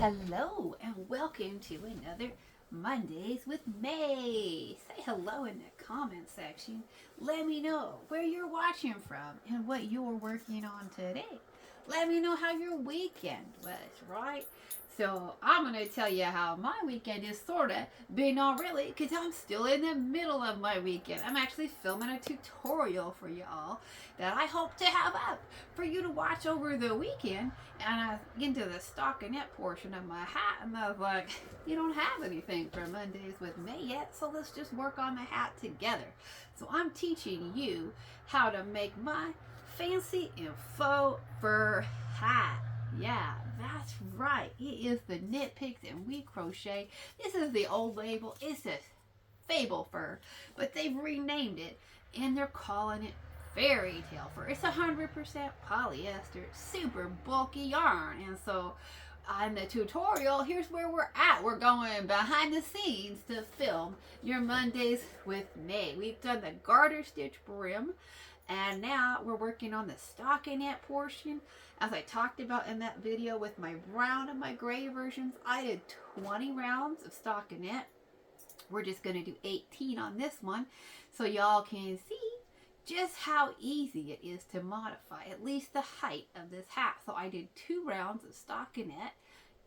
Hello and welcome to another Mondays with May. Say hello in the comment section. Let me know where you're watching from and what you're working on today. Let me know how your weekend was, right? So I'm going to tell you how my weekend is sort of, but not really, because I'm still in the middle of my weekend. I'm actually filming a tutorial for y'all that I hope to have up for you to watch over the weekend. And I into the stockinnette portion of my hat, and I was like, you don't have anything for Mondays with May yet, so let's just work on the hat together. So I'm teaching you how to make my fancy and faux fur hat. Yeah, that's right. It is the Knit Picks and We Crochet. This is the old label. It's a fable fur, but they've renamed it and they're calling it fairy tale fur. It's 100% polyester, super bulky yarn. And so on the tutorial, here's where we're at. We're going behind the scenes to film your Mondays with May. We've done the garter stitch brim, and now we're working on the stockinette portion. As I talked about in that video with my brown and my gray versions, I did 20 rounds of stockinette. We're just going to do 18 on this one so y'all can see just how easy it is to modify at least the height of this hat. So I did 2 rounds of stockinette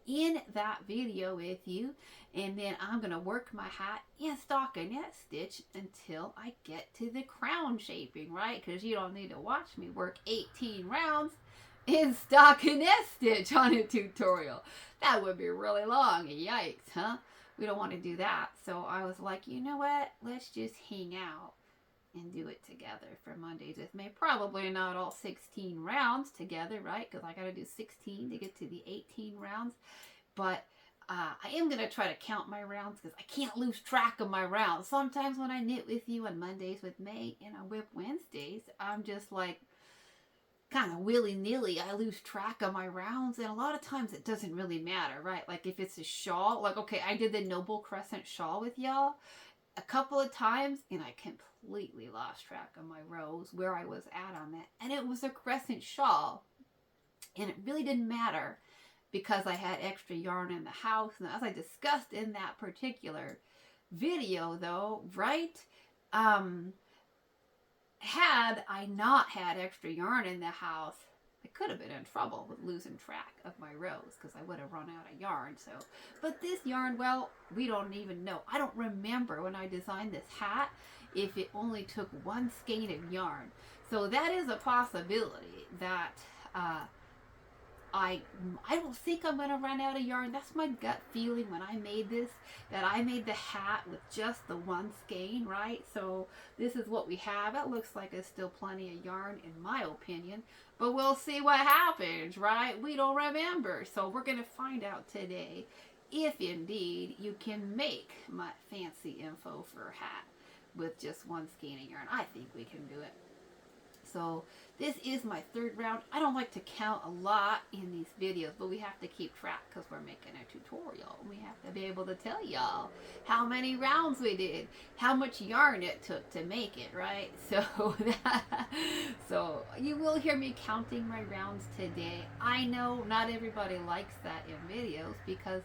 in that video with you, and then I'm going to work my hat in stockinette stitch until I get to the crown shaping, right? Because you don't need to watch me work 18 rounds in stockinette stitch on a tutorial. That would be really long. Yikes, huh? We don't want to do that. So I was like, you know what? Let's just hang out and do it together for Mondays with May. Probably not all 16 rounds together, right? Because I got to do 16 to get to the 18 rounds. But I am going to try to count my rounds because I can't lose track of my rounds. Sometimes when I knit with you on Mondays with May and on Whip Wednesdays, I'm just like kind of willy-nilly. I lose track of my rounds, and a lot of times it doesn't really matter, right? Like if it's a shawl, like okay, I did the Noble Crescent shawl with y'all a couple of times, and I completely lost track of my rows where I was at on that. And it was a crescent shawl, and it really didn't matter because I had extra yarn in the house. And as I discussed in that particular video, though, right? Had I not had extra yarn in the house, I could have been in trouble with losing track of my rows because I would have run out of yarn. So, but this yarn, well, we don't even know. I don't remember when I designed this hat if it only took 1 skein of yarn. So that is a possibility that I don't think I'm going to run out of yarn. That's my gut feeling when I made this, that I made the hat with just the 1 skein, right? So this is what we have. It looks like there's still plenty of yarn in my opinion, but we'll see what happens, right? We don't remember. So we're going to find out today if indeed you can make my fancy info fur hat with just 1 skein of yarn. I think we can do it. So this is my 3rd round. I don't like to count a lot in these videos, but we have to keep track because we're making a tutorial. We have to be able to tell y'all how many rounds we did, how much yarn it took to make it, right? So you will hear me counting my rounds today. I know not everybody likes that in videos because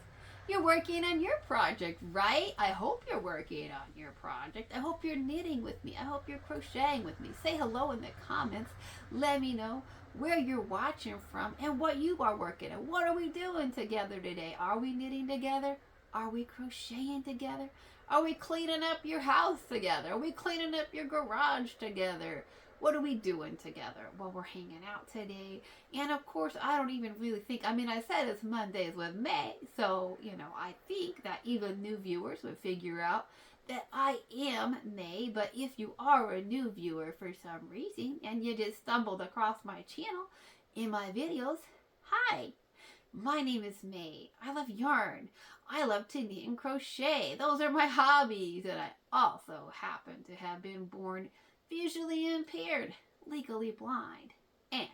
you're working on your project, right? I hope you're working on your project. I hope you're knitting with me. I hope you're crocheting with me. Say hello in the comments. Let me know where you're watching from and what you are working on. What are we doing together today? Are we knitting together? Are we crocheting together? Are we cleaning up your house together? Are we cleaning up your garage together? What are we doing together? Well, we're hanging out today. And of course, I don't even really think, I mean, I said it's Mondays with May. So, you know, I think that even new viewers would figure out that I am May. But if you are a new viewer for some reason and you just stumbled across my channel in my videos, hi, my name is May. I love yarn. I love to knit and crochet. Those are my hobbies. And I also happen to have been born visually impaired, legally blind, and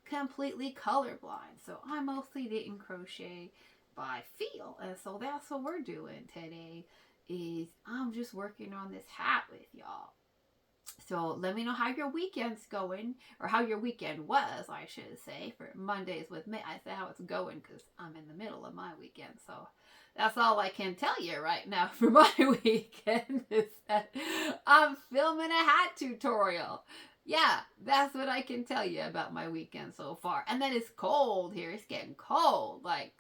completely colorblind. So I mostly knit and crochet by feel. And so that's what we're doing today is I'm just working on this hat with y'all. So let me know how your weekend's going, or how your weekend was, I should say, for Mondays with me. I say how it's going because I'm in the middle of my weekend. So that's all I can tell you right now for my weekend is that I'm filming a hat tutorial. Yeah, that's what I can tell you about my weekend so far. And then it's cold here. It's getting cold, like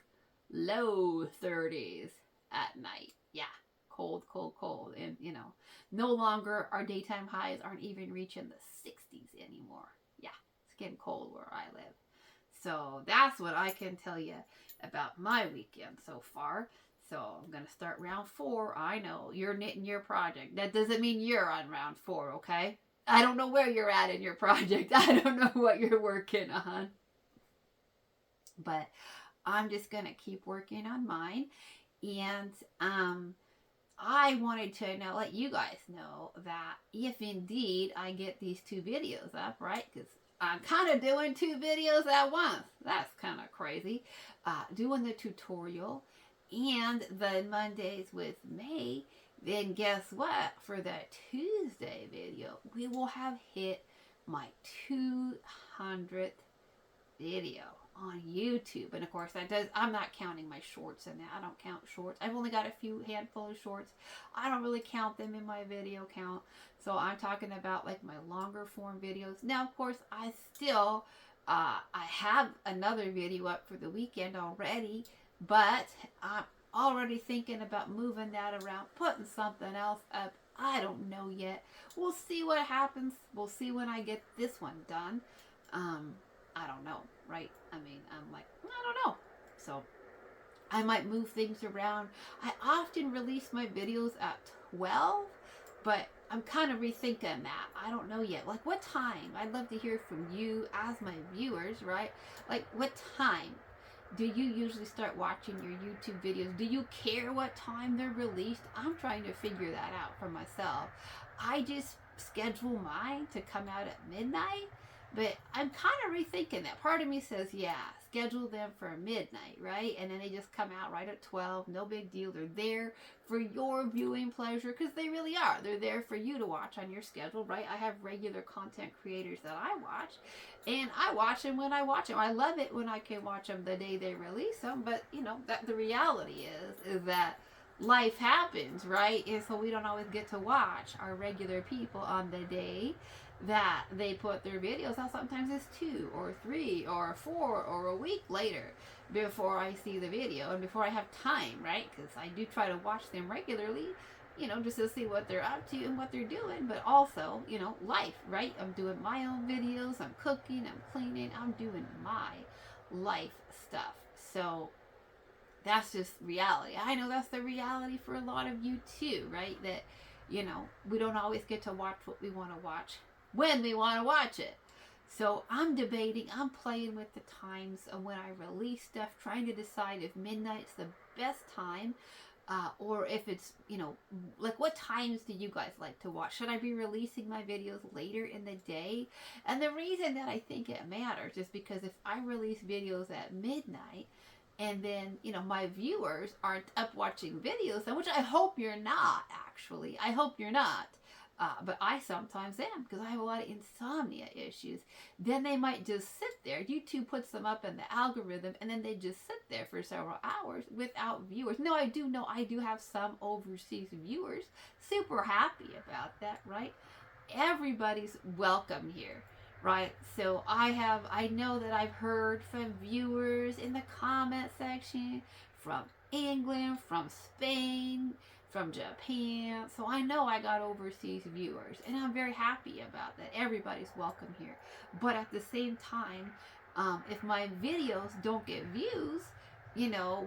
low 30s at night. Yeah, cold, cold, cold. And, no longer our daytime highs aren't even reaching the 60s anymore. Yeah, it's getting cold where I live. So that's what I can tell you about my weekend so far. So I'm going to start round 4. I know you're knitting your project. That doesn't mean you're on round 4, okay? I don't know where you're at in your project. I don't know what you're working on. But I'm just going to keep working on mine. And I wanted to let you guys know that if indeed I get these 2 videos up, right? Because I'm kind of doing 2 videos at once. That's kind of crazy. Doing the tutorial and the Mondays with May. Then guess what? For that Tuesday video, we will have hit my 200th video on YouTube. And of course I'm not counting my shorts in that. I don't count shorts. I've only got a few handful of shorts. I don't really count them in my video count. So I'm talking about like my longer form videos. Now, of course, I still, I have another video up for the weekend already, but I'm already thinking about moving that around, putting something else up. I don't know yet. We'll see what happens. We'll see when I get this one done. I don't know, right? I mean, I'm like, I don't know. So I might move things around. I often release my videos at 12, but I'm kind of rethinking that. I don't know yet. Like, what time? I'd love to hear from you as my viewers, right? Like, what time do you usually start watching your YouTube videos? Do you care what time they're released? I'm trying to figure that out for myself. I just schedule mine to come out at midnight. But I'm kind of rethinking that. Part of me says, yeah, schedule them for midnight, right? And then they just come out right at 12. No big deal. They're there for your viewing pleasure because they really are. They're there for you to watch on your schedule, right? I have regular content creators that I watch, and I watch them when I watch them. I love it when I can watch them the day they release them, but, that the reality is that life happens, right? And so we don't always get to watch our regular people on the day that they put their videos out. Sometimes it's 2 or 3 or 4 or a week later before I see the video and before I have time, right? Because I do try to watch them regularly, just to see what they're up to and what they're doing. But also, life, right? I'm doing my own videos. I'm cooking. I'm cleaning. I'm doing my life stuff. So that's just reality. I know that's the reality for a lot of you too, right? That, we don't always get to watch what we want to watch when we want to watch it. So I'm debating, I'm playing with the times of when I release stuff, trying to decide if midnight's the best time, or if it's, like what times do you guys like to watch? Should I be releasing my videos later in the day? And the reason that I think it matters is because if I release videos at midnight, and then, my viewers aren't up watching videos, which I hope you're not, actually. I hope you're not. But I sometimes am because I have a lot of insomnia issues. Then they might just sit there. YouTube puts them up in the algorithm, and then they just sit there for several hours without viewers. No, I do know I do have some overseas viewers. Super happy about that, right? Everybody's welcome here, right? So I know that I've heard from viewers in the comment section from England, from Spain, from Japan. So I know I got overseas viewers, and I'm very happy about that. Everybody's welcome here. But at the same time, if my videos don't get views,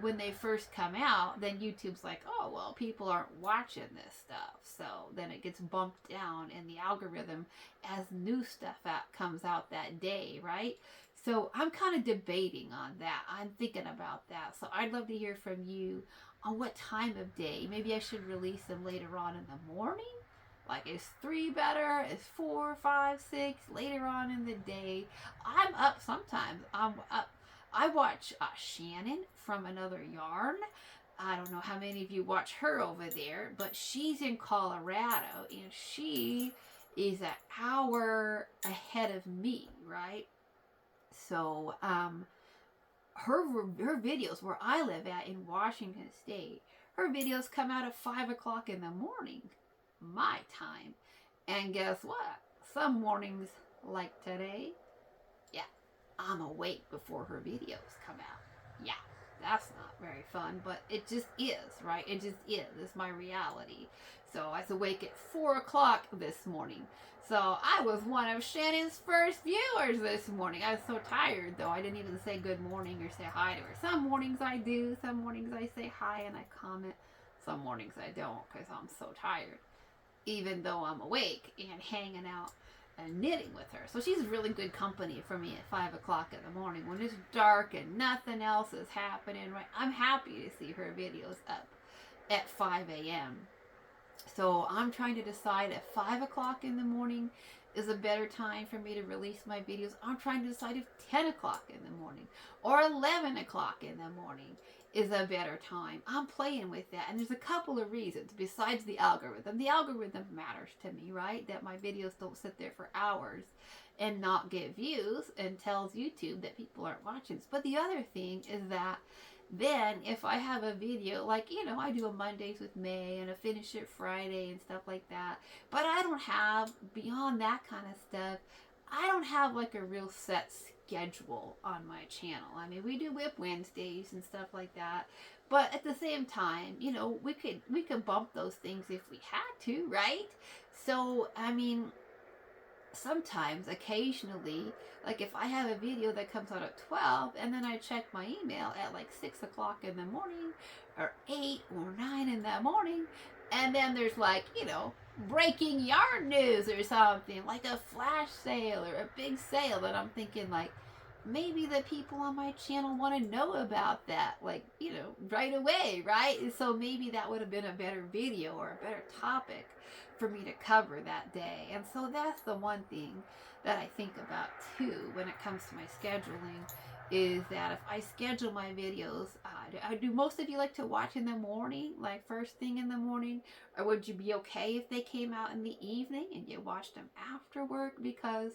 when they first come out, then YouTube's like, oh, well, people aren't watching this stuff. So then it gets bumped down in the algorithm as new stuff comes out that day, right? So I'm kind of debating on that. I'm thinking about that. So I'd love to hear from you on what time of day. Maybe I should release them later on in the morning. Like, is 3 better? Is 4, 5, 6 later on in the day? I'm up sometimes. I'm up. I watch Shannon from Another Yarn. I don't know how many of you watch her over there, but she's in Colorado, and she is an hour ahead of me, right? So her videos where I live at in Washington State, her videos come out at 5 o'clock in the morning, my time. And guess what? Some mornings like today, yeah, I'm awake before her videos come out. Yeah, that's not very fun, but it just is, right? It just is. It's my reality. So I was awake at 4 o'clock this morning. So I was one of Shannon's first viewers this morning. I was so tired, though. I didn't even say good morning or say hi to her. Some mornings I do. Some mornings I say hi and I comment. Some mornings I don't because I'm so tired, even though I'm awake and hanging out and knitting with her. So she's really good company for me at 5 o'clock in the morning when it's dark and nothing else is happening. Right? I'm happy to see her videos up at 5 a.m. So I'm trying to decide if 5 o'clock in the morning is a better time for me to release my videos. I'm trying to decide if 10 o'clock in the morning or 11 o'clock in the morning is a better time. I'm playing with that, and there's a couple of reasons besides the algorithm. The algorithm matters to me, right? That my videos don't sit there for hours and not get views and tells YouTube that people aren't watching. But the other thing is that then if I have a video, like, you know, I do a Mondays with May and a Finish It Friday and stuff like that, but I don't have, beyond that kind of stuff, I don't have like a real set schedule on my channel. I mean, we do Whip Wednesdays and stuff like that, but at the same time, you know, we could bump those things if we had to, right? So, I mean, sometimes, occasionally, like if I have a video that comes out at 12 and then I check my email at like 6 o'clock in the morning or 8 or 9 in the morning, and then there's like, you know, breaking yarn news or something, like a flash sale or a big sale, that I'm thinking like, maybe the people on my channel want to know about that, like, you know, right away, right? And so maybe that would have been a better video or a better topic for me to cover that day. And so that's the one thing that I think about too when it comes to my scheduling, is that if I schedule my videos, do most of you like to watch in the morning, like first thing in the morning, or would you be okay if they came out in the evening and you watched them after work? Because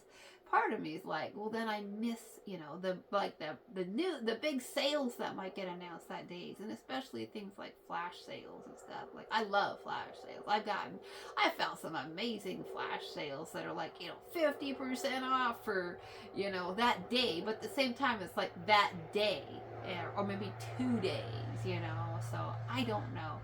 part of me is like, well, then I miss, you know, the big sales that might get announced that days, and especially things like flash sales and stuff. Like, I love flash sales. I found some amazing flash sales that are like, you know, 50% off for, you know, that day, but at the same time it's like that day, or maybe 2 days, you know. So I don't know.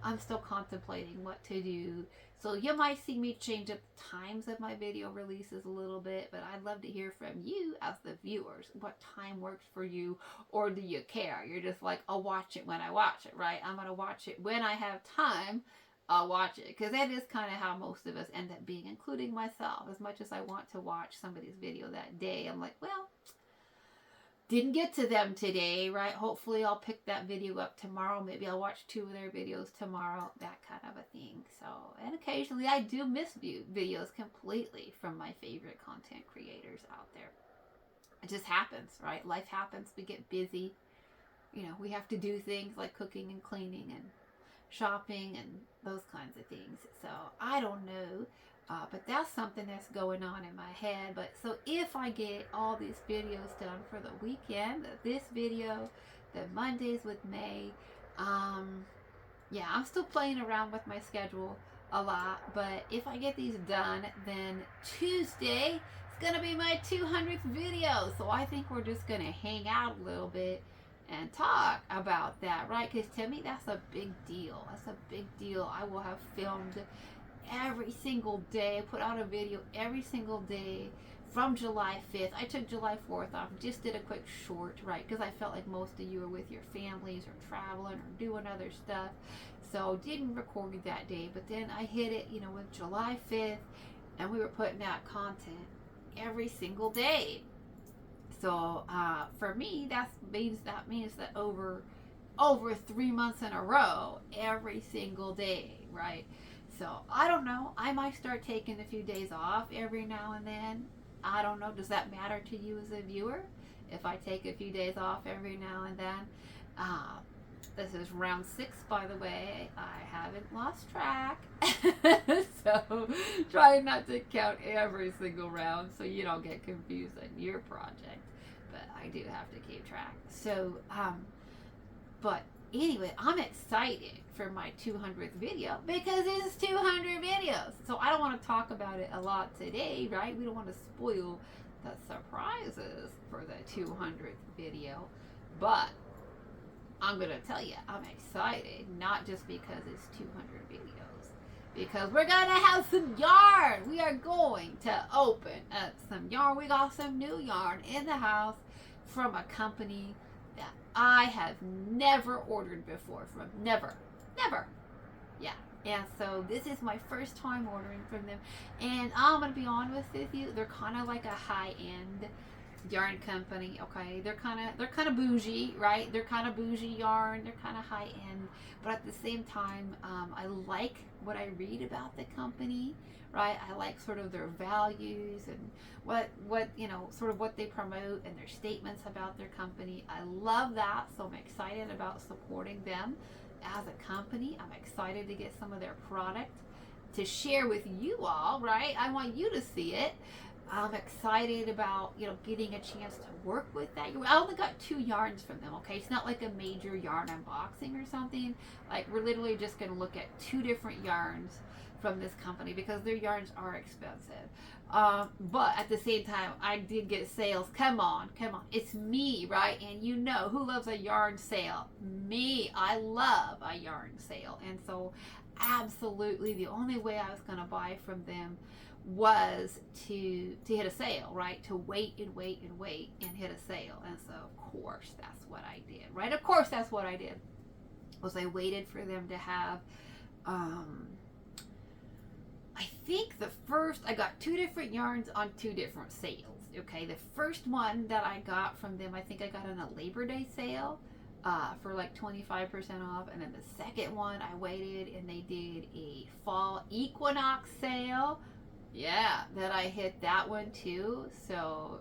I'm still contemplating what to do. So you might see me change up the times of my video releases a little bit, but I'd love to hear from you as the viewers. What time works for you, or do you care? You're just like, I'll watch it when I watch it, right? I'm going to watch it when I have time. I'll watch it, because that is kind of how most of us end up being, including myself. As much as I want to watch somebody's video that day, I'm like, well, didn't get to them today, right? Hopefully I'll pick that video up tomorrow. Maybe I'll watch 2 of their videos tomorrow, that kind of a thing. So, and occasionally I do miss videos completely from my favorite content creators out there. It just happens, right? Life happens. We get busy. You know, we have to do things like cooking and cleaning and shopping and those kinds of things. So I don't know. But that's something that's going on in my head. But so if I get all these videos done for the weekend, this video, the Mondays with May, yeah, I'm still playing around with my schedule a lot. But if I get these done, then Tuesday is going to be my 200th video. So I think we're just going to hang out a little bit and talk about that, right? Because to me, that's a big deal. That's a big deal. I will have filmed every single day, put out a video every single day from July 5th. I took July 4th off, just did a quick short, right? Because I felt like most of you are with your families or traveling or doing other stuff. So didn't record that day, but then I hit it, you know, with July 5th, and we were putting out content every single day. So for me, that means that over 3 months in a row, every single day, right? So I don't know. I might start taking a few days off every now and then. I don't know. Does that matter to you as a viewer? If I take a few days off every now and then? This is round 6, by the way. I haven't lost track. So try not to count every single round so you don't get confused on your project. But I do have to keep track. So, but anyway, I'm excited for my 200th video because it's 200 videos. So I don't want to talk about it a lot today, right? We don't want to spoil the surprises for the 200th video. But I'm going to tell you, I'm excited, not just because it's 200 videos, because we're going to have some yarn. We are going to open up some yarn. We got some new yarn in the house from a company that I have never ordered before from. Never. Yeah. And so this is my first time ordering from them. And I'm going to be honest with you, they're kind of like a high-end yarn company. Okay, they're kind of bougie, right? They're kind of bougie yarn, they're kind of high end, but at the same time, I like what I read about the company, right? I like sort of their values and what sort of what they promote and their statements about their company. I love that, so I'm excited about supporting them as a company. I'm excited to get some of their product to share with you all, right? I want you to see it. I'm excited about, getting a chance to work with that. I only got 2 yarns from them, okay? It's not like a major yarn unboxing or something. Like, we're literally just going to look at 2 different yarns from this company because their yarns are expensive. But at the same time, I did get sales. Come on. It's me, right? And who loves a yarn sale? Me. I love a yarn sale. And so, absolutely, the only way I was going to buy from them was to hit a sale, right? To wait and hit a sale. And so of course that's what I did, right? Of course that's what I did. Was I waited for them to have I think I got 2 different yarns on 2 different sales. Okay, the first one that I got from them, I think I got on a Labor Day sale for like 25% off, and then the second one I waited and they did a fall equinox sale. Yeah, that I hit that one too. So,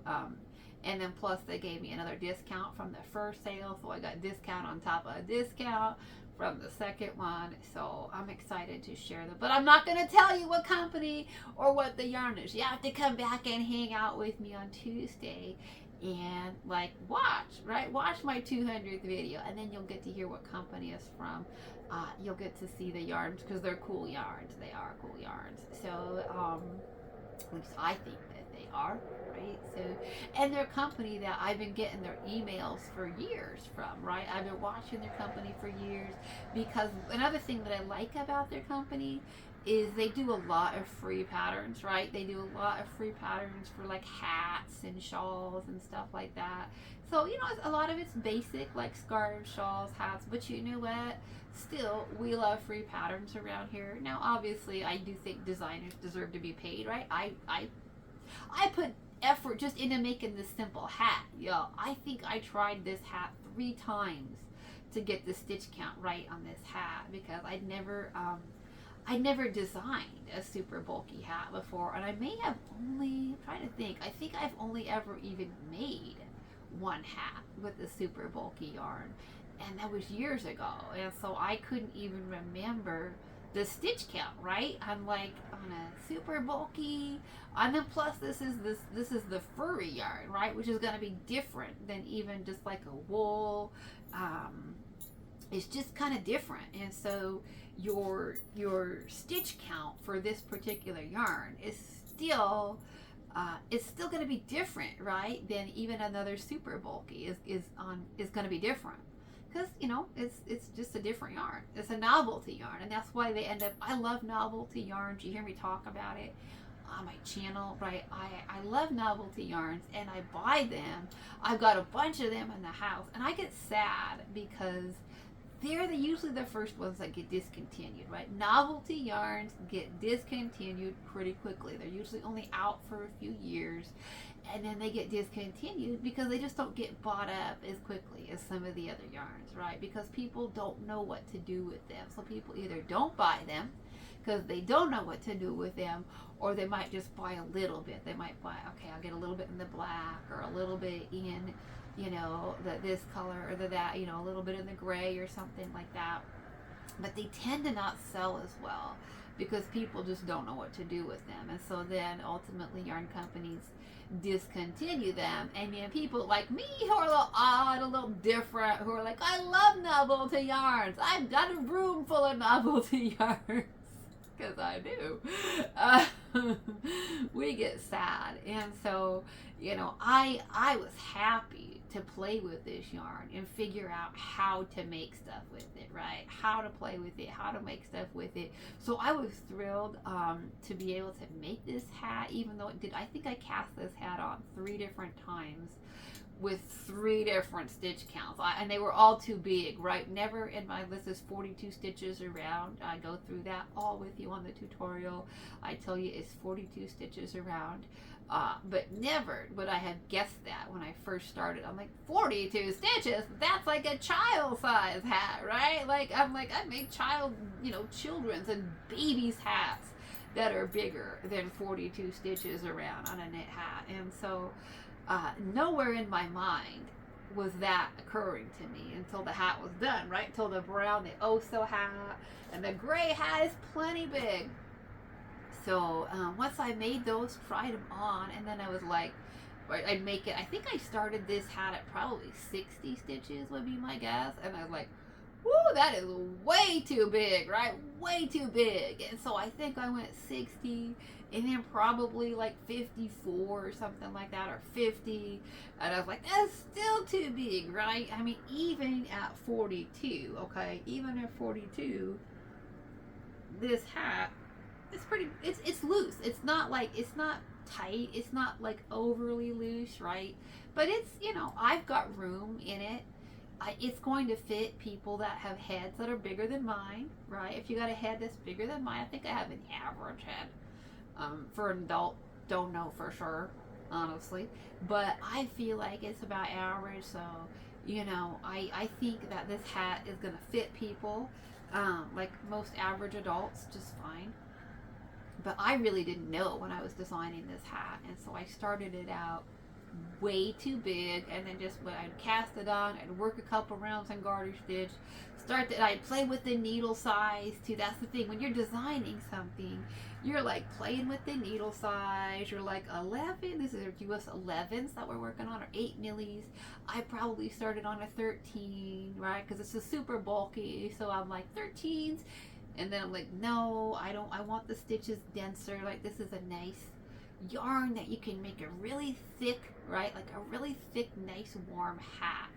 and then plus they gave me another discount from the first sale. So I got discount on top of a discount from the second one. So I'm excited to share them. But I'm not going to tell you what company or what the yarn is. You have to come back and hang out with me on Tuesday and watch my 200th video, and then you'll get to hear what company it's from. You'll get to see the yarns because they're cool yarns. They are cool yarns. So at least I think that they are, right? So, and they're a company that I've been getting their emails for years from, right? I've been watching their company for years, because another thing that I like about their company is they do a lot of free patterns, right? They do a lot of free patterns for like hats and shawls and stuff like that. So, a lot of it's basic, like scarves, shawls, hats, but you know what? Still, we love free patterns around here. Now, obviously, I do think designers deserve to be paid, right? I put effort just into making this simple hat, yo. I think I tried this hat 3 times to get the stitch count right on this hat, because I never designed a super bulky hat before, and I may have only, I'm trying to think, I think I've only ever even made 1 hat with the super bulky yarn, and that was years ago, and so I couldn't even remember the stitch count, right? I'm like, on a super bulky, and then plus this is the furry yarn, right, which is going to be different than even just like a wool. It's just kind of different, and so your stitch count for this particular yarn is still it's still going to be different, right, than even another super bulky is going to be different, because it's just a different yarn. It's a novelty yarn, and that's why they end up. I love novelty yarns. You hear me talk about it on my channel, right? I love novelty yarns, and I buy them. I've got a bunch of them in the house, and I get sad because they're usually the first ones that get discontinued, right? Novelty yarns get discontinued pretty quickly. They're usually only out for a few years, and then they get discontinued because they just don't get bought up as quickly as some of the other yarns, right? Because people don't know what to do with them. So people either don't buy them because they don't know what to do with them, or they might just buy a little bit. They might buy, okay, I'll get a little bit in the black or a little bit in you know, this color or that, you know, a little bit in the gray or something like that. But they tend to not sell as well because people just don't know what to do with them. And so then ultimately yarn companies discontinue them. And you know, people like me who are a little odd, a little different, who are like, I love novelty yarns. I've got a room full of novelty yarns. Because I do. We get sad. And so, you know, I was happy to play with this yarn and figure out how to make stuff with it, right? How to play with it, how to make stuff with it. So I was thrilled to be able to make this hat, even though it did, I think I cast this hat on 3 different times with 3 different stitch counts, and they were all too big, right? Never in my list is 42 stitches around. I go through that all with you on the tutorial. I tell you it's 42 stitches around, but never would I have guessed that when I first started. I'm like, 42 stitches? That's like a child size hat, right? Like, I'm like, I made children's and babies hats that are bigger than 42 stitches around on a knit hat. And so nowhere in my mind was that occurring to me until the hat was done, right? Until the brown, the Oso hat, and the gray hat is plenty big. So once I made those, tried them on, and then I was like, I'd make it, I think I started this hat at probably 60 stitches would be my guess, and I was like, woo, that is way too big, right? Way too big. And so I think I went 60, and then probably like 54 or something like that, or 50. And I was like, that's still too big, right? I mean, even at 42, okay? Even at 42, this hat is pretty, it's loose. It's not like, it's not tight. It's not like overly loose, right? But it's, you know, I've got room in it. It's going to fit people that have heads that are bigger than mine, right? If you got a head that's bigger than mine, I think I have an average head. For an adult, don't know for sure, honestly. But I feel like it's about average, so, you know, I think that this hat is going to fit people, like most average adults, just fine. But I really didn't know when I was designing this hat, and so I started it out way too big, and then just when I'd cast it on, I'd work a couple rounds on garter stitch, I'd play with the needle size too. That's the thing, when you're designing something, you're like playing with the needle size. You're like 11, this is US 11s that we're working on, or 8 millis. I probably started on a 13, right? Because it's a super bulky, so I'm like 13s, and then I'm like, no, I want the stitches denser. Like, this is a nice yarn that you can make a really thick, right, like a really thick, nice warm hat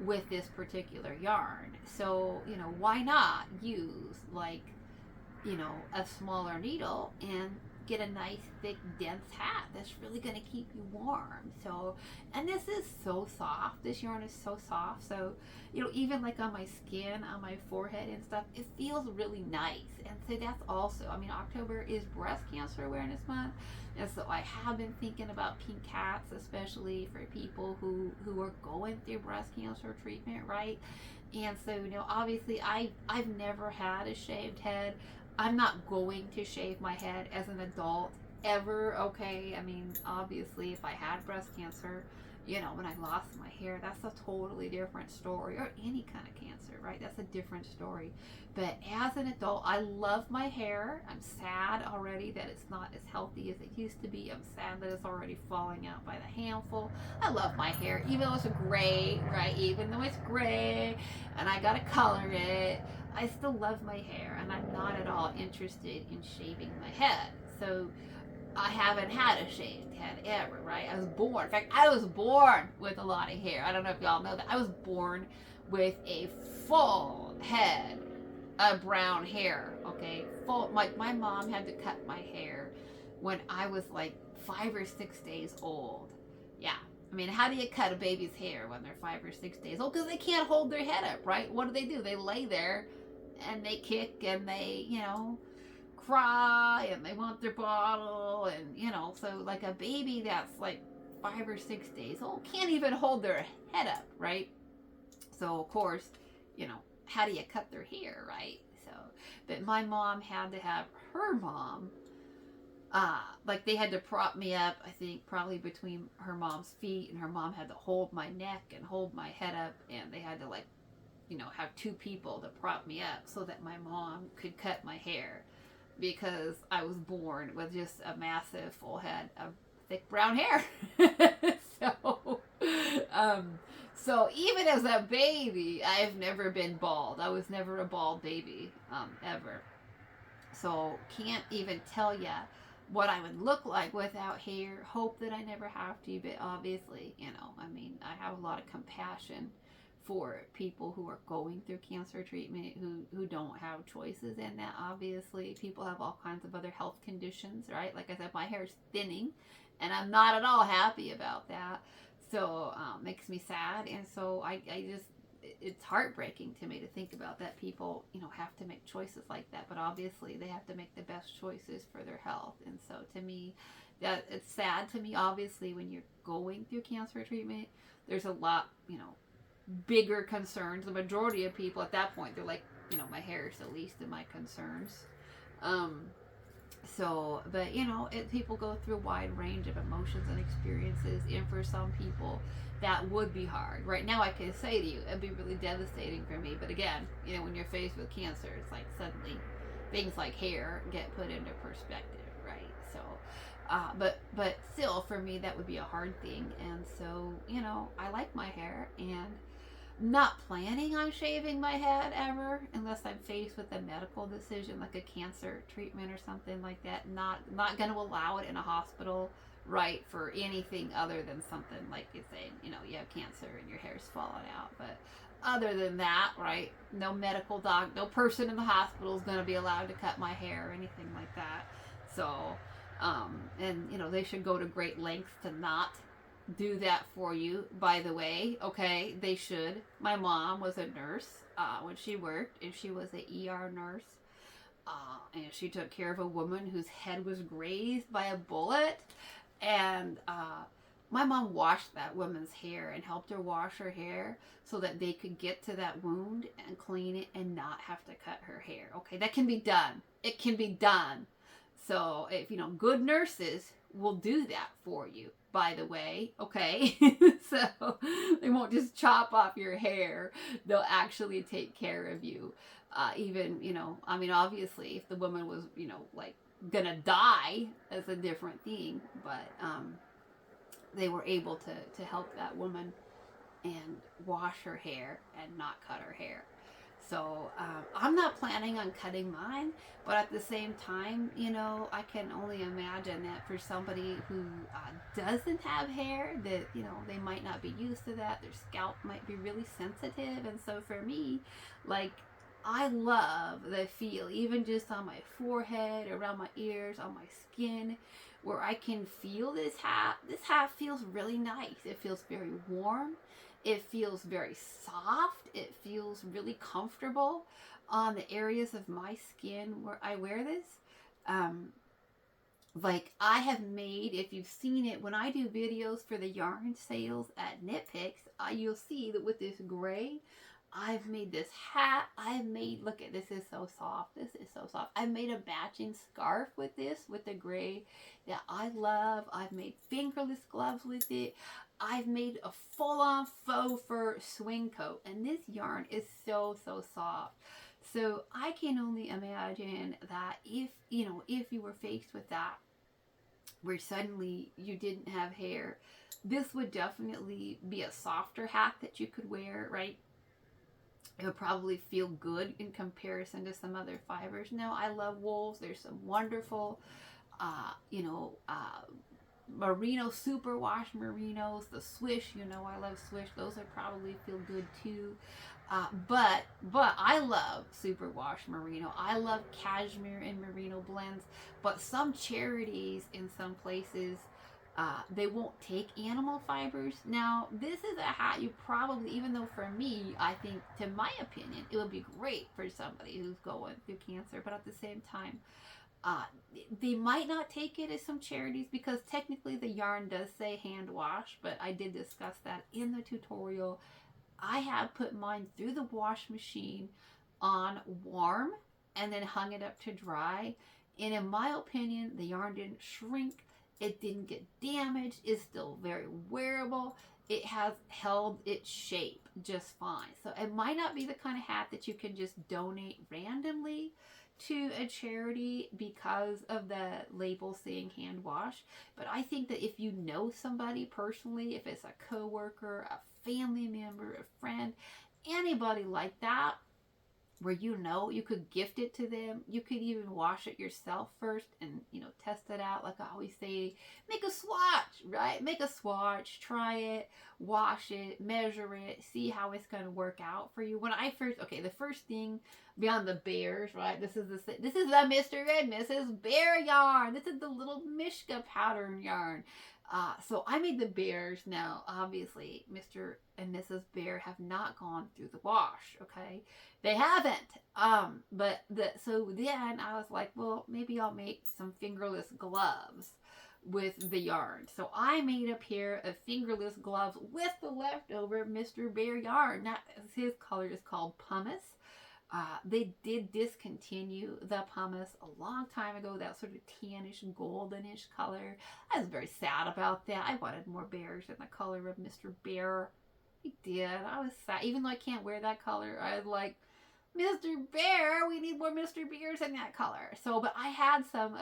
with this particular yarn. So, you know, why not use, like, you know, a smaller needle and get a nice thick dense hat that's really going to keep you warm. So, and this is so soft, this yarn is so soft, so, you know, even like on my skin, on my forehead and stuff, it feels really nice. And so that's also, I mean, October is breast cancer awareness month, and so I have been thinking about pink hats, especially for people who are going through breast cancer treatment, right? And so, you know, obviously I've never had a shaved head. I'm not going to shave my head as an adult ever, okay? I mean, obviously, if I had breast cancer, you know, when I lost my hair, that's a totally different story, or any kind of cancer, right? That's a different story. But as an adult, I love my hair. I'm sad already that it's not as healthy as it used to be. I'm sad that it's already falling out by the handful. I love my hair, even though it's gray, right? Even though it's gray, and I gotta color it, I still love my hair, and I'm not at all interested in shaving my head. So I haven't had a shaved head ever, right? I was born, in fact, I was born with a lot of hair. I don't know if y'all know that. I was born with a full head of brown hair, okay? Full, my mom had to cut my hair when I was like 5 or 6 days old. Yeah. I mean, how do you cut a baby's hair when they're 5 or 6 days old? Because they can't hold their head up, right? What do? They lay there and they kick and they, you know, cry and they want their bottle, and, you know, so like a baby that's like 5 or 6 days old can't even hold their head up, right? So of course, you know, how do you cut their hair, right? So, but my mom had to have her mom Like they had to prop me up, I think probably between her mom's feet, and her mom had to hold my neck and hold my head up, and they had to like, have two people to prop me up so that my mom could cut my hair, because I was born with just a massive full head of thick brown hair. so, um, so even as a baby, I've never been bald. I was never a bald baby, ever. So can't even tell ya what I would look like without hair. Hope that I never have to, but obviously, I mean, I have a lot of compassion for people who are going through cancer treatment, who don't have choices in that. Obviously, people have all kinds of other health conditions, right? Like I said, my hair is thinning, and I'm not at all happy about that. So makes me sad, and so I just, it's heartbreaking to me to think about that people, have to make choices like that. But obviously, they have to make the best choices for their health. And so, to me, that it's sad to me. Obviously, when you're going through cancer treatment, there's a lot, bigger concerns. The majority of people at that point, they're like, my hair is the least of my concerns. Um, but people go through a wide range of emotions and experiences, and for some people, that would be hard. Right now, I can say to you, it'd be really devastating for me. But again, when you're faced with cancer, it's like suddenly things like hair get put into perspective, right? So, but still, for me, that would be a hard thing. And so, I like my hair, and not planning on shaving my head ever unless I'm faced with a medical decision like a cancer treatment or something like that. Not going to allow it in a hospital, right, for anything other than something like it's saying, you have cancer and your hair's falling out. But other than that, right, no medical no person in the hospital is going to be allowed to cut my hair or anything like that. So, and they should go to great lengths to not do that for you, by the way. Okay, they should. My mom was a nurse when she worked, and she was an ER nurse, and she took care of a woman whose head was grazed by a bullet, and my mom washed that woman's hair and helped her wash her hair so that they could get to that wound and clean it and not have to cut her hair. Okay, that can be done. It can be done. So if good nurses will do that for you, by the way. Okay. So they won't just chop off your hair, they'll actually take care of you. Even I mean, obviously if the woman was like gonna die, that's a different thing, but they were able to help that woman and wash her hair and not cut her hair. So I'm not planning on cutting mine, but at the same time, I can only imagine that for somebody who doesn't have hair, that, they might not be used to that. Their scalp might be really sensitive. And so for me, like, I love the feel, even just on my forehead, around my ears, on my skin, where I can feel this hat. This hat feels really nice. It feels very warm. It feels very soft. It feels really comfortable on the areas of my skin where I wear this. Like I have made, if you've seen it, when I do videos for the yarn sales at Knit Picks, you'll see that with this gray, I've made this hat. Look at this, is so soft. This is so soft. I've made a matching scarf with this, with the gray that I love. I've made fingerless gloves with it. I've made a full-on faux fur swing coat, and this yarn is so soft. So I can only imagine that if you were faced with that, where suddenly you didn't have hair, this would definitely be a softer hat that you could wear, right? It would probably feel good in comparison to some other fibers. Now, I love wools. There's some wonderful, merino superwash merinos. The swish, I love swish. Those would probably feel good too. But I love superwash merino. I love cashmere and merino blends. But some charities in some places, they won't take animal fibers. Now, this is a hat you probably, even though for me, I think, to my opinion, it would be great for somebody who's going through cancer. But at the same time, they might not take it as some charities, because technically the yarn does say hand wash, but I did discuss that in the tutorial. I have put mine through the wash machine on warm and then hung it up to dry, And in my opinion, the yarn didn't shrink. It didn't get damaged. It's still very wearable. It has held its shape just fine. So it might not be the kind of hat that you can just donate randomly to a charity because of the label saying hand wash. But I think that if you know somebody personally, if it's a coworker, a family member, a friend, anybody like that, where you could gift it to them. You could even wash it yourself first and test it out. Like I always say, make a swatch, right? Make a swatch, try it, wash it, measure it, see how it's going to work out for you. When I first, the first thing beyond the bears, right? This is the Mr. and Mrs. Bear yarn. This is the little Mishka pattern yarn. So I made the bears. Now, obviously, Mr. and Mrs. Bear have not gone through the wash, okay? They haven't. So then I was like, well, maybe I'll make some fingerless gloves with the yarn. So I made a pair of fingerless gloves with the leftover Mr. Bear yarn. Now, his color is called pumice. They did discontinue the pumice a long time ago, that sort of tannish, goldenish color. I was very sad about that. I wanted more bears in the color of Mr. Bear. I did. I was sad. Even though I can't wear that color, I was like, Mr. Bear, we need more Mr. Bears in that color. So, but I had some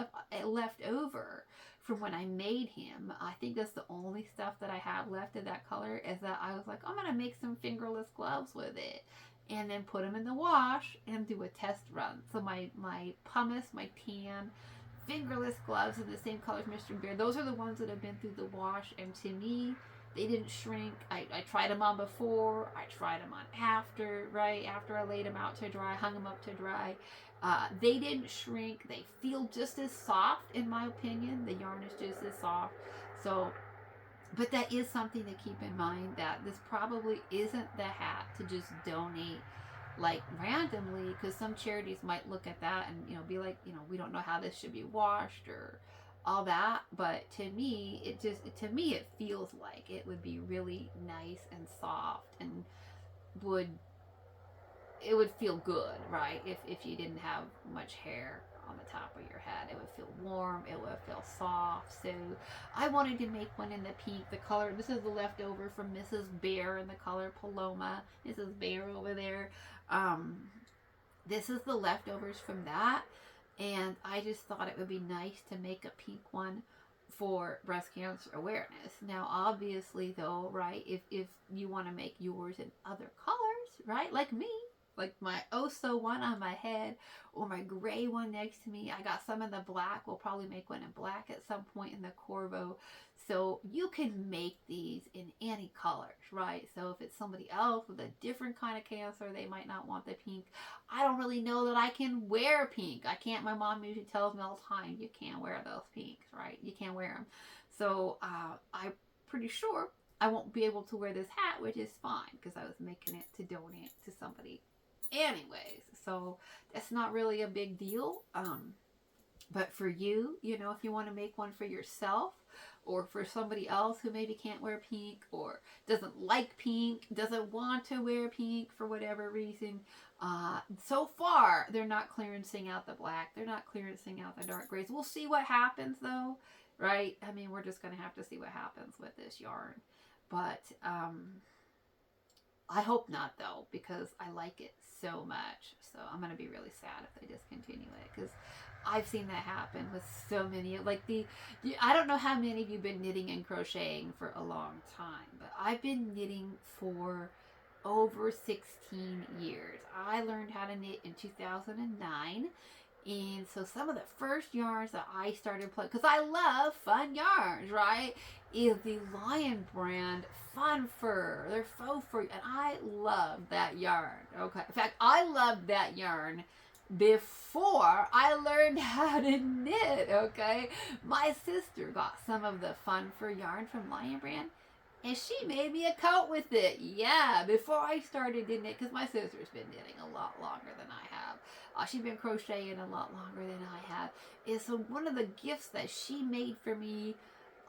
left over from when I made him. I think that's the only stuff that I have left of that color, is that I was like, I'm going to make some fingerless gloves with it. And then put them in the wash and do a test run. So my pumice, my tan, fingerless gloves in the same color as Mr. Bear, those are the ones that have been through the wash. And to me, they didn't shrink. I tried them on before. I tried them on after, right? After I laid them out to dry, hung them up to dry. They didn't shrink. They feel just as soft, in my opinion. The yarn is just as soft. So, but that is something to keep in mind, that this probably isn't the hat to just donate like randomly, because some charities might look at that and be like, we don't know how this should be washed or all that. But to me, it feels like it would be really nice and soft, and it would feel good, right? If you didn't have much hair on the top of your head, it would feel warm, it would feel soft. So I wanted to make one in the pink, the color. This is the leftover from Mrs. Bear in the color Paloma. Mrs. Bear over there. This is the leftovers from that, and I just thought it would be nice to make a pink one for breast cancer awareness. Now, obviously, though, right, if you want to make yours in other colors, right, like me, like my Oso one on my head, or my gray one next to me. I got some in the black. We'll probably make one in black at some point in the Corvo. So you can make these in any colors, right? So if it's somebody else with a different kind of cancer, they might not want the pink. I don't really know that I can wear pink. I can't. My mom usually tells me all the time, you can't wear those pinks, right? You can't wear them. So I'm pretty sure I won't be able to wear this hat, which is fine, because I was making it to donate to somebody anyways. So that's not really a big deal. But for you, if you want to make one for yourself, or for somebody else who maybe can't wear pink, or doesn't like pink, doesn't want to wear pink for whatever reason, so far they're not clearancing out the black, they're not clearancing out the dark grays. We'll see what happens though, right? I mean, we're just gonna have to see what happens with this yarn. But I hope not, though, because I like it so much. So I'm going to be really sad if they discontinue it, because I've seen that happen with so many. I don't know how many of you have been knitting and crocheting for a long time, but I've been knitting for over 16 years. I learned how to knit in 2009. And so some of the first yarns that I started playing, because I love fun yarns, right, is the Lion brand Fun Fur. They're faux fur, and I love that yarn. Okay, in fact, I loved that yarn before I learned how to knit. Okay, my sister got some of the Fun Fur yarn from Lion brand, and she made me a coat with it. Yeah, before I started knitting it, because my sister's been knitting a lot longer than I have. She's been crocheting a lot longer than I have. And so one of the gifts that she made for me,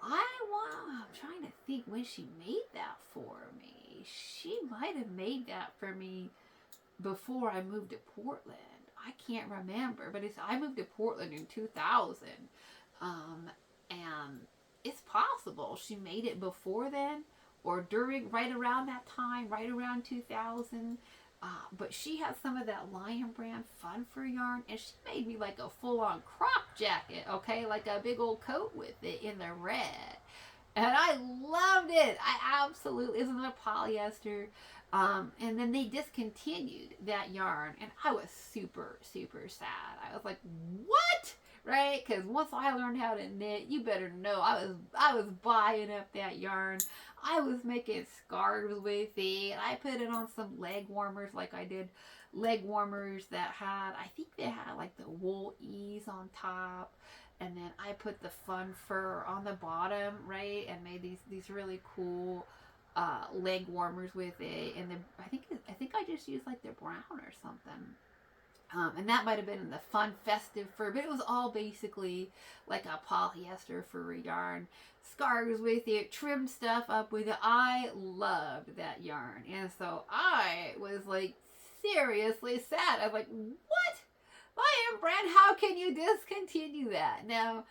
I'm trying to think when she made that for me. She might have made that for me before I moved to Portland. I can't remember, but I moved to Portland in 2000. And it's possible she made it before then or during, right around that time, right around 2000. But she had some of that Lion Brand Fun Fur yarn, and she made me like a full-on crop jacket, okay, like a big old coat with it in the red, and I loved it. I absolutely, isn't it polyester? And then they discontinued that yarn, and I was super, super sad. I was like, what? Right? Because once I learned how to knit, you better know I was buying up that yarn. I was making scarves with it. I put it on some leg warmers, like I did leg warmers that had, I think they had like the wool ease on top, and then I put the Fun Fur on the bottom, right, and made these really cool leg warmers with it. And I think I just used like the brown or something. And that might have been in the fun festive fur, but it was all basically like a polyester fur yarn. Scarves with it, trimmed stuff up with it. I loved that yarn. And so I was like seriously sad. I was like, what? Lion Brand, how can you discontinue that? Now,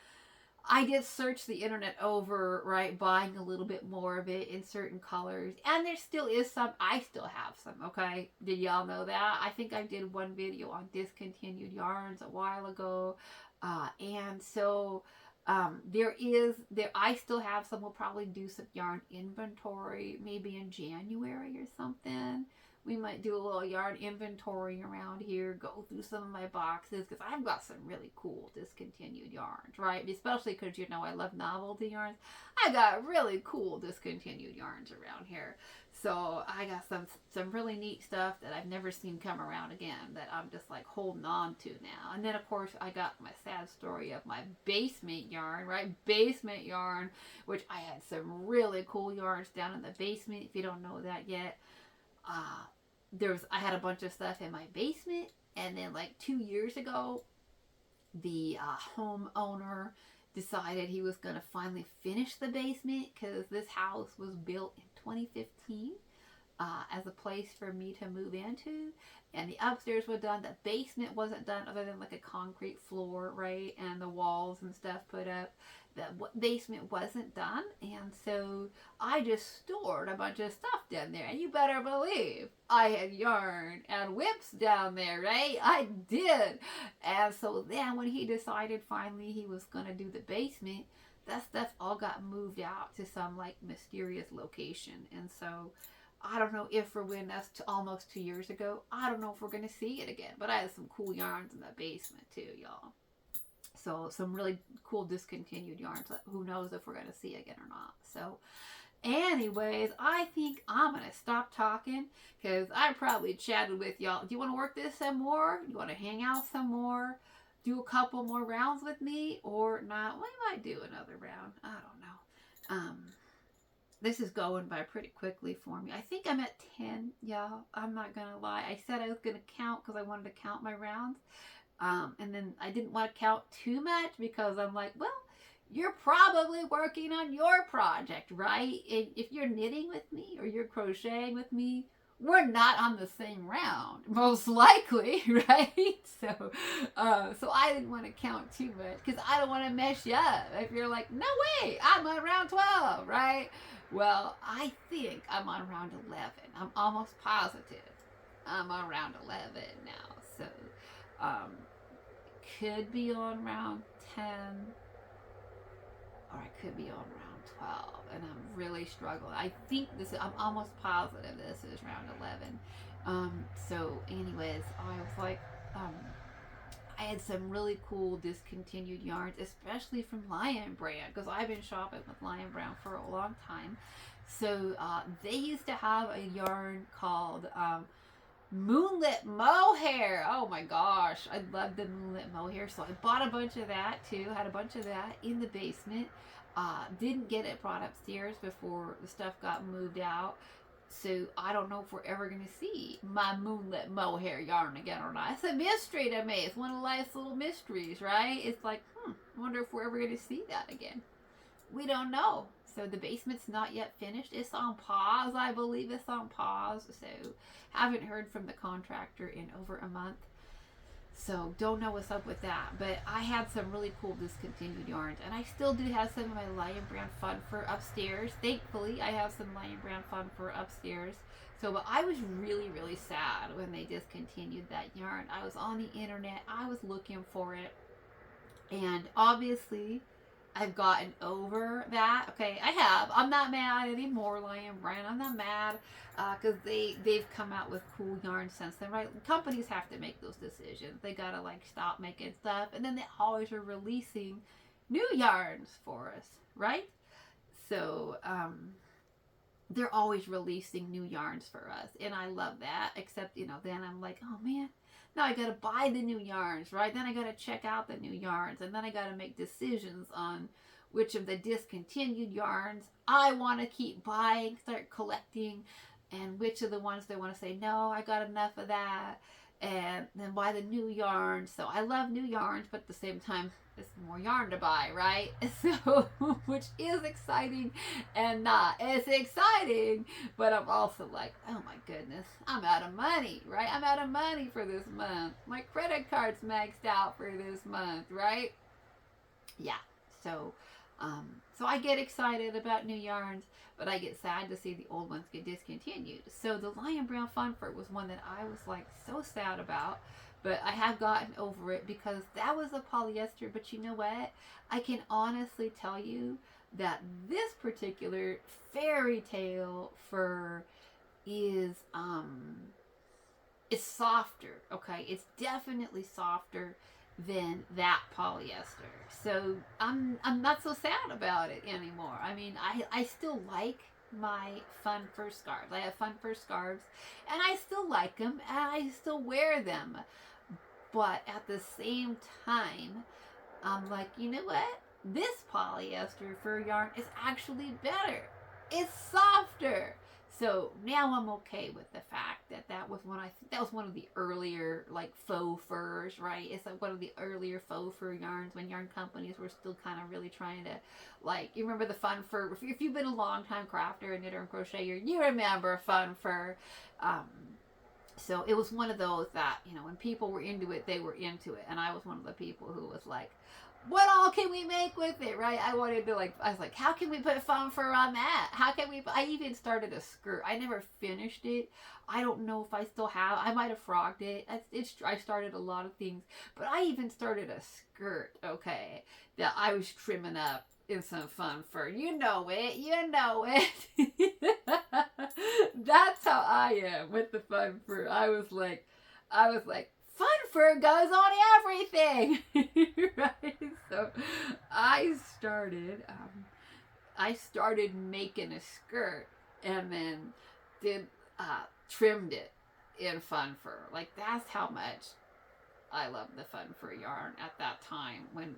I did search the internet over, right, buying a little bit more of it in certain colors. And there still is some. I still have some, okay? Did y'all know that? I think I did one video on discontinued yarns a while ago. And so I still have some. We'll probably do some yarn inventory maybe in January or something. We might do a little yarn inventory around here, go through some of my boxes, because I've got some really cool discontinued yarns, right? Especially because, you know, I love novelty yarns. I got really cool discontinued yarns around here. So I got some really neat stuff that I've never seen come around again that I'm just like holding on to now. And then, of course, I got my sad story of my basement yarn, right? Basement yarn, which I had some really cool yarns down in the basement, if you don't know that yet. I had a bunch of stuff in my basement, and then like 2 years ago, the homeowner decided he was going to finally finish the basement, because this house was built in 2015 as a place for me to move into, and the upstairs was done. The basement wasn't done other than like a concrete floor, right, and the walls and stuff put up. The basement wasn't done, and so I just stored a bunch of stuff down there, and you better believe I had yarn and whips down there, right? I did. And so then when he decided finally he was going to do the basement, that stuff all got moved out to some like mysterious location. And so I don't know if or when, that's almost 2 years ago, I don't know if we're going to see it again, but I had some cool yarns in the basement too, y'all. So some really cool discontinued yarns. Who knows if we're going to see again or not. So anyways, I think I'm going to stop talking, because I probably chatted with y'all. Do you want to work this some more? Do you want to hang out some more? Do a couple more rounds with me or not? We might do another round. I don't know. This is going by pretty quickly for me. I think I'm at 10, y'all. I'm not going to lie. I said I was going to count because I wanted to count my rounds. And then I didn't want to count too much, because I'm like, well, you're probably working on your project, right? If you're knitting with me or you're crocheting with me, we're not on the same round, most likely, right? So I didn't want to count too much, because I don't want to mess you up. If you're like, no way, I'm on round 12, right? Well, I think I'm on round 11. I'm almost positive I'm on round 11 now. So could be on round 10, or I could be on round 12, and I'm really struggling. I think I'm almost positive this is round 11. So anyways, I was like, I had some really cool discontinued yarns, especially from Lion Brand, because I've been shopping with Lion Brand for a long time. So they used to have a yarn called Moonlit Mohair. Oh my gosh, I love the Moonlit Mohair. So I bought a bunch of that too. Had a bunch of that in the basement. Didn't get it brought upstairs before the stuff got moved out. So I don't know if we're ever going to see my Moonlit Mohair yarn again or not. It's a mystery to me. It's one of life's little mysteries, right? It's like, I wonder if we're ever going to see that again. We don't know. So the basement's not yet finished. It's on pause. I believe it's on pause. So haven't heard from the contractor in over a month. So don't know what's up with that. But I had some really cool discontinued yarns. And I still do have some of my Lion Brand Fun Fur upstairs. Thankfully, I have some Lion Brand Fun Fur upstairs. So, but I was really, really sad when they discontinued that yarn. I was on the internet. I was looking for it. And obviously, I've gotten over that. Okay, I have. I'm not mad anymore, Lion Brand. I'm not mad because they've come out with cool yarns since then, right? Companies have to make those decisions. They gotta like stop making stuff, and then they always are releasing new yarns for us, right? So they're always releasing new yarns for us, and I love that. Except then I'm like, oh man. Now I gotta buy the new yarns, right? Then I gotta check out the new yarns, and then I gotta make decisions on which of the discontinued yarns I want to keep buying, start collecting, and which of the ones they want to say, no, I got enough of that, and then buy the new yarns. So I love new yarns, but at the same time, it's more yarn to buy, right? So, which is exciting and not. It's exciting, but I'm also like, oh my goodness, I'm out of money, right? I'm out of money for this month. My credit card's maxed out for this month, right? Yeah. So, so I get excited about new yarns, but I get sad to see the old ones get discontinued. So the Lion Brown Fun Fur was one that I was like so sad about. But I have gotten over it because that was a polyester. But you know what? I can honestly tell you that this particular fairy tale fur is it's softer. Okay, it's definitely softer than that polyester. So I'm not so sad about it anymore. I mean, I still like my fun fur scarves. I have fun fur scarves, and I still like them, and I still wear them. But at the same time, I'm like, you know what? This polyester fur yarn is actually better. It's softer. So now I'm okay with the fact that that was one of the earlier like faux furs, right? It's like one of the earlier faux fur yarns when yarn companies were still kind of really trying to, like, you remember the fun fur. If you've been a long time crafter and knitter and crocheter, you remember fun fur. So it was one of those that, when people were into it, they were into it. And I was one of the people who was like, what all can we make with it, right? I was like, how can we put fun fur on that? How can we, I even started a skirt. I never finished it. I don't know if I still have, I might have frogged it. I started a lot of things, but I even started a skirt, okay, that I was trimming up in some fun fur. You know it. That's how I am with the fun fur. I was like, fun fur goes on everything, right? So I started making a skirt, and then trimmed it in fun fur. Like, that's how much I loved the fun fur yarn at that time when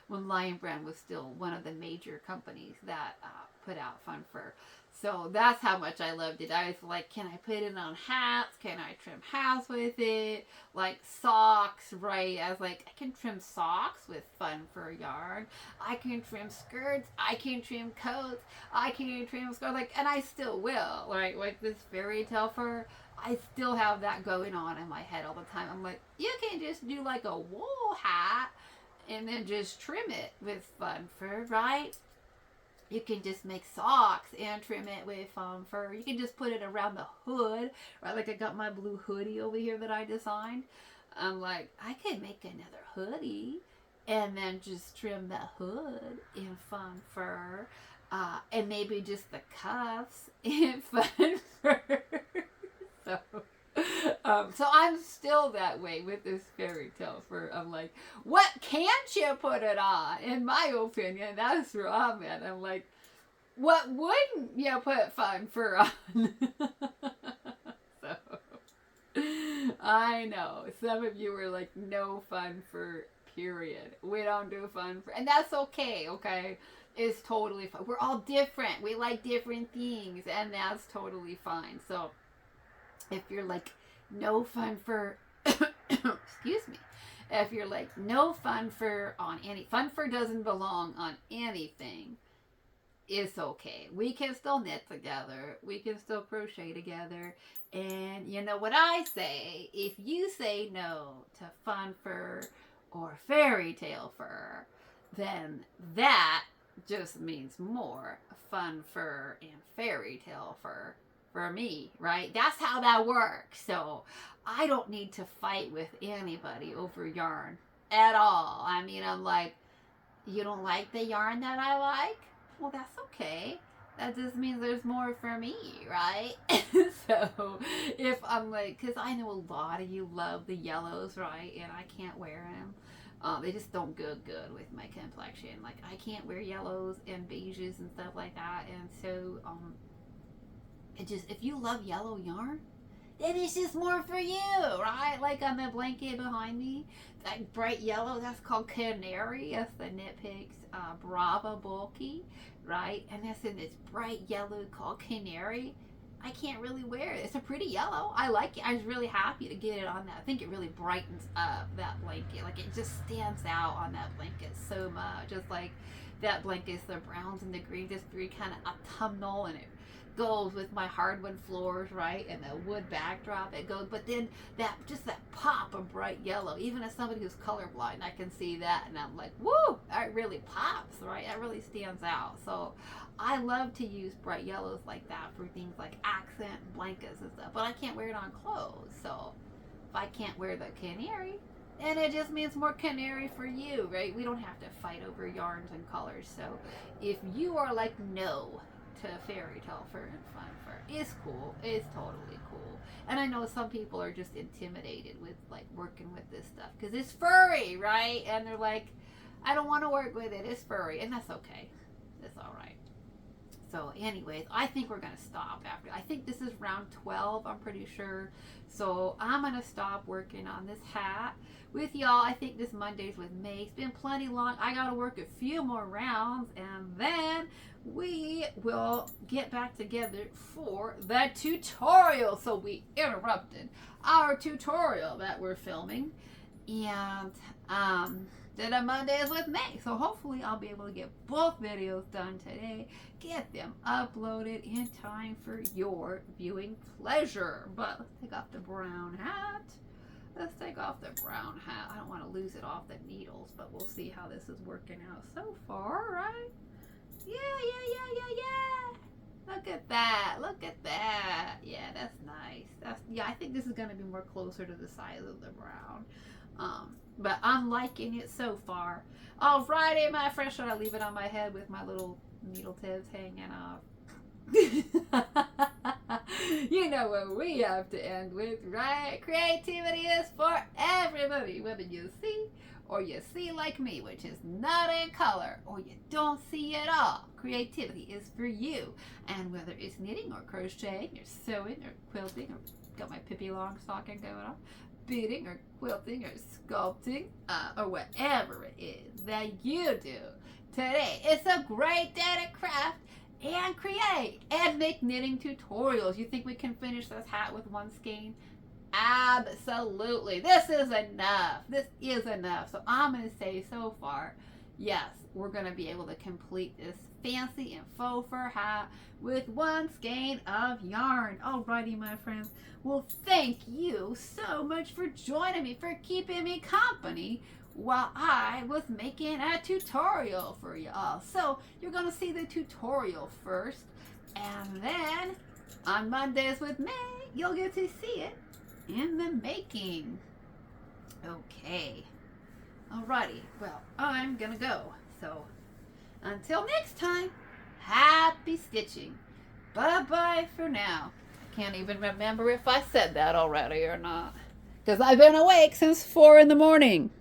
Lion Brand was still one of the major companies that put out fun fur. So that's how much I loved it. I was like, can I put it on hats? Can I trim hats with it? Like socks, right? I was like, I can trim socks with fun fur yarn. I can trim skirts. I can trim coats. I can trim skirts. Like, and I still will, right? Like this fairy tale fur, I still have that going on in my head all the time. I'm like, you can just do like a wool hat and then just trim it with fun fur, right? You can just make socks and trim it with fun fur. You can just put it around the hood, right? Like I got my blue hoodie over here that I designed. I'm like, I could make another hoodie and then just trim the hood in fun fur, and maybe just the cuffs in fun fur. So I'm still that way with this fairy tale fur. I'm like, what can't you put it on? In my opinion, that's where I'm at. I'm like, what wouldn't you put fun fur on? So I know some of you were like, no fun fur, period. We don't do fun fur, and that's okay. Okay, it's totally fine. We're all different. We like different things, and that's totally fine. So if you're like, no fun fur, excuse me, if you're like, no fun fur on fun fur doesn't belong on anything, it's okay. We can still knit together. We can still crochet together. And you know what I say? If you say no to fun fur or fairy tale fur, then that just means more fun fur and fairy tale fur for me, right? That's how that works. So I don't need to fight with anybody over yarn at all. I mean, I'm like, you don't like the yarn that I like? Well, that's okay. That just means there's more for me, right? So if I'm like, because I know a lot of you love the yellows, right? And I can't wear them. They just don't go good with my complexion. Like, I can't wear yellows and beiges and stuff like that. And so, it just, if you love yellow yarn, then it's just more for you, right? Like on the blanket behind me, that bright yellow, that's called Canary. That's the Knit Picks Brava Bulky, right? And that's in this bright yellow called Canary. I can't really wear it. It's a pretty yellow. I like it. I was really happy to get it on that. I think it really brightens up that blanket. Like, it just stands out on that blanket so much. Just like that blanket's the browns and the greens, just very kind of autumnal, and it goes with my hardwood floors, right? And the wood backdrop, it goes. But then that pop of bright yellow, even as somebody who's colorblind, I can see that, and I'm like, woo, that really pops, right? That really stands out. So I love to use bright yellows like that for things like accent blankets and stuff, but I can't wear it on clothes. So if I can't wear the Canary, then it just means more Canary for you, right? We don't have to fight over yarns and colors. So if you are like, no to fairy tale fur and fun fur, it's cool. It's totally cool. And I know some people are just intimidated with like working with this stuff because it's furry, right? And they're like, I don't want to work with it. It's furry. And that's okay. It's all right. So anyways, I think we're going to stop after. I think this is round 12, I'm pretty sure. So I'm going to stop working on this hat with y'all. I think this Monday's with May. It's been plenty long. I got to work a few more rounds, and then we will get back together for the tutorial. So we interrupted our tutorial that we're filming, and did a Mondays with May. So hopefully I'll be able to get both videos done today, get them uploaded in time for your viewing pleasure. But let's take off the brown hat. Let's take off the brown hat. I don't want to lose it off the needles, but we'll see how this is working out so far, right? Yeah. Look at that. Look at that. Yeah, that's nice. Yeah, I think this is going to be more closer to the size of the brown. But I'm liking it so far. Alrighty, my friends, should I leave it on my head with my little needle tips hanging off? You know what we have to end with, right? Creativity is for everybody, whether you see or you see like me, which is not in color, or you don't see at all. Creativity is for you. And whether it's knitting or crocheting or sewing or quilting, or got my Pippi Longstocking going on, beading or quilting or sculpting, or whatever it is that you do today. It's a great day to craft and create and make knitting tutorials. You think we can finish this hat with one skein? Absolutely. This is enough. This is enough. So I'm going to say so far, yes, we're going to be able to complete this fancy and faux fur hat with one skein of yarn. Alrighty, my friends. Well, thank you so much for joining me, for keeping me company while I was making a tutorial for y'all. So you're going to see the tutorial first, and then on Mondays with May, you'll get to see it in the making. Okay. Alrighty. Well, I'm going to go. So until next time, happy stitching. Bye-bye for now. I can't even remember if I said that already or not, because I've been awake since 4 in the morning.